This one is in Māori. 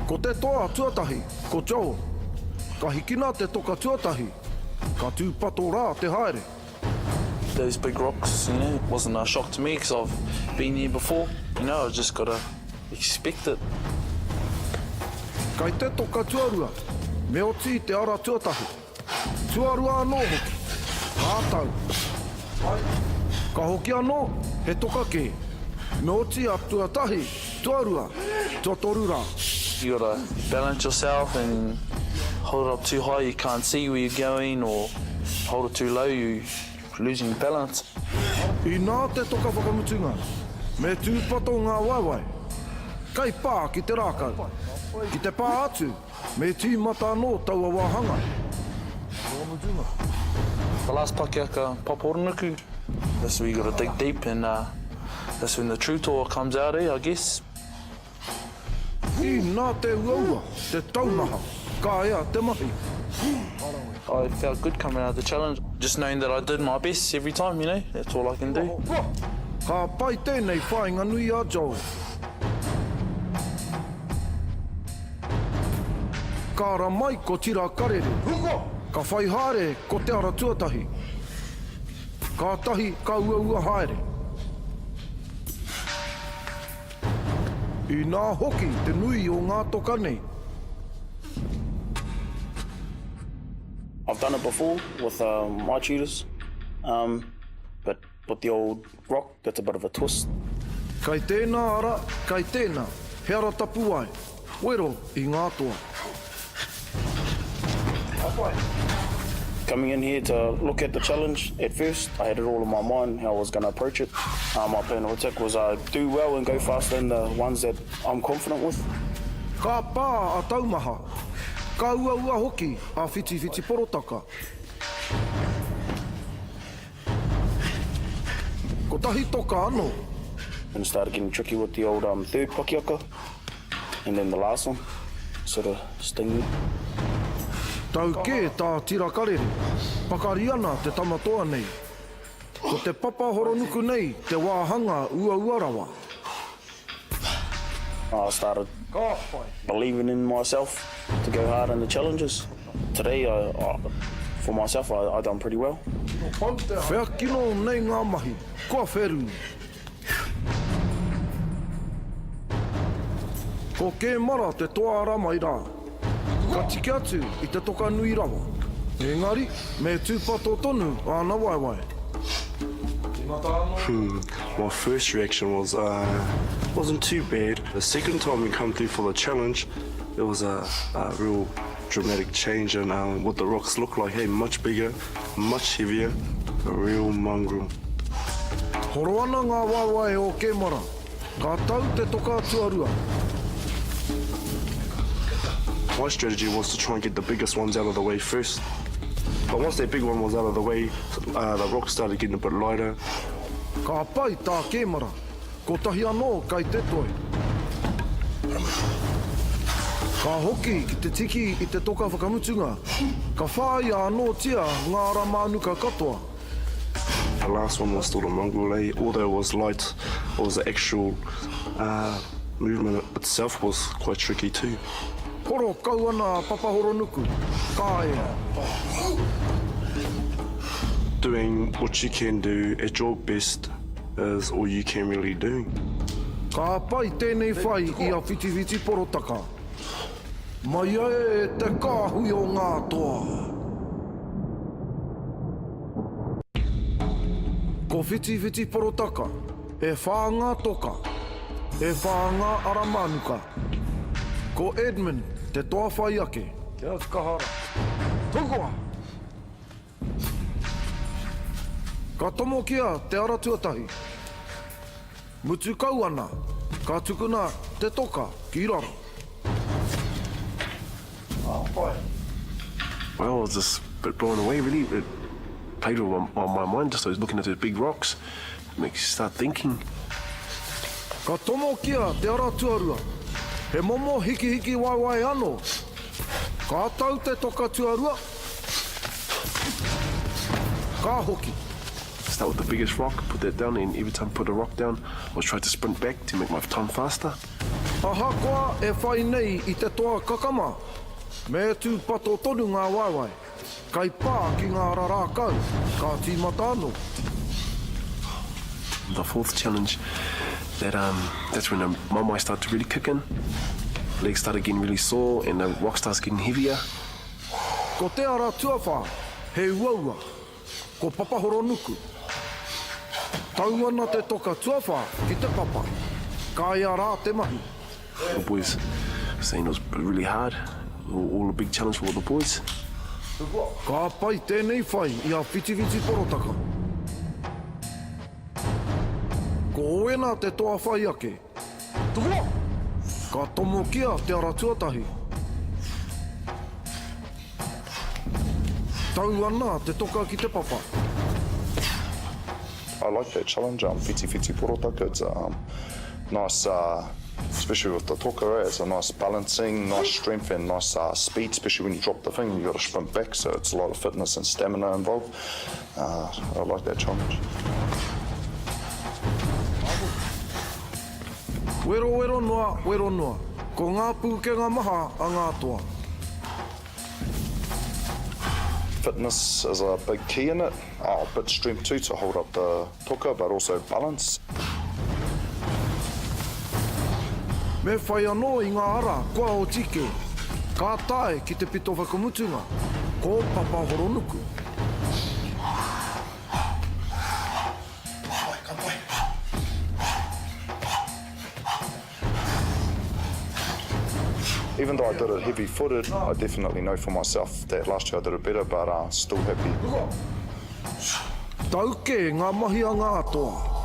Ko te toa tuatahi, ko Joe. Ka hikina te toka tuatahi, ka tūpato rā te haere. Those big rocks, it wasn't a shock to me because I've been here before. I just gotta expect it. Kai te toka tuarua, me oti te ara tuatahi. Tuarua anō hoki, hātau. Ka hoki anō, he toka ke. Me oti a tuatahi, tuarua, totoru rā. You gotta balance yourself and hold it up too high, you can't see where you're going, or hold it too low, you're losing balance. I nā te toka whakamutunga, me tūpato ngā waiwai. Kai pā ki te rākau, ki te pā atu, me tīmata anō taua wāhanga. The last pakiaka paporonuku, that's where you gotta dig deep, and that's when the true Toa comes out, I guess. I nā te uaua, te taumaha, ka ea te mahi. I felt good coming out of the challenge, just knowing that I did my best every time, that's all I can do. Ka pai tēnei whainga nui a Joe. Ka ra mai ko tira karere, ka whai haere ko te ara tuatahi. Ka tahi ka ua haere. I nā hoki te nui o ngā toka nei. I've done it before with my tutors, but with the old rock, that's a bit of a twist. Kai tēnā ara, kai tēnā, he ara tapu ai, wero I ngā toa. Coming in here to look at the challenge, at first I had it all in my mind how I was going to approach it. My plan of attack was do well and go faster than the ones that I'm confident with. Ka pā a taumaha, ka ua hoki a Whitiwhiti Porotaka. Ko tahi toka anō. And it started getting tricky with the old third pakiaka, and then the last one sort of sting me. Tau ke tā tira karere, pakari ana te tamatoa nei. Ko te papa horonuku nei, te wāhanga ua rawa. I started believing in myself to go hard in the challenges. Today, for myself, I done pretty well. Whea kino nei ngā mahi, kua wheru. Ko ke mara te toa rama I rā. Ka tiki atu I te toka nui rawa. Engari, me tūpato tonu āna waiwai. My first reaction was wasn't too bad. The second time we come through for the challenge, it was a real dramatic change, and what the rocks look like, much bigger, much heavier, a real mongrel. Horo ana ngā waiwai o ke mara, ka tau te toka tuarua. My strategy was to try and get the biggest ones out of the way first. But once that big one was out of the way, the rocks started getting a bit lighter. Ka pai tā kēmara, ko tahi anō kai te toi. Ka hoki ki te tiki I te toka whakamutunga, ka whāia anō tia ngā ramanuka katoa. The last one was still a mongrel, although it was light, it was the actual movement itself was quite tricky too. Horo kau ana papahoronuku, ka ea. Doing what you can do at your best is all you can really do. Ka pai tēnei whai I a Whitiwhiti Porotaka. Mai e te kāhui o ngā toa. Ko Whitiwhiti Porotaka, e whāngā toka, e whāngā aramanuka. Ko Edmund, te toa whai ake. Kia whakahara. Tūkoa! Ka tomo kia te ara tuatahi. Mutu kau ana, ka tukuna te toka ki raro. Well, I was just a bit blown away, really. It played on my mind, just I was looking at those big rocks. It makes you start thinking. Ka tomo kia te ara tuarua. He momo hiki waiwai anō. Ka tau te toka tuarua. Ka hoki. Start with the biggest rock, put that down, and every time I put a rock down, I was trying to sprint back to make my time faster. Ahakoa e whai nei I te toa kakama. Me tū pato tonu ngā waiwai. Kai pā ki ngā rarākau, ka tīmata anō. The fourth challenge, that's when the mamai started to really kick in. Legs started getting really sore and the rock starts getting heavier. Ko te ara tuawha, he uaua, ko papahoro nuku. Tau ana te toka tuawha ki te papa, ka ia rā te mahi. The boys saying it was really hard, all a big challenge for all the boys. Ka pai tēnei whai I a Whitiwhiti Porotaka. Ko oena te toa whai ake. Ka tomo kia te ara tuatahi. Tau ana te toka ki te papa. I like that challenge, Whitiwhiti Porotaka. It's nice, especially with the toka, it's a nice balancing, nice strength and nice speed, especially when you drop the thing, you got to sprint back, so it's a lot of fitness and stamina involved. I like that challenge. Wero noa, ko ngā pūkenga maha a ngā toa. Fitness is a big key in it, a bit strength too to hold up the toka, but also balance. Me whai anō I ngā ara kua o tike. Ka tae ki te pito whakamutunga, ko papa horonuku. Even though I did it heavy-footed, I definitely know for myself that last year I did it better, but still happy. Tauke ngā mahi a ngā toa.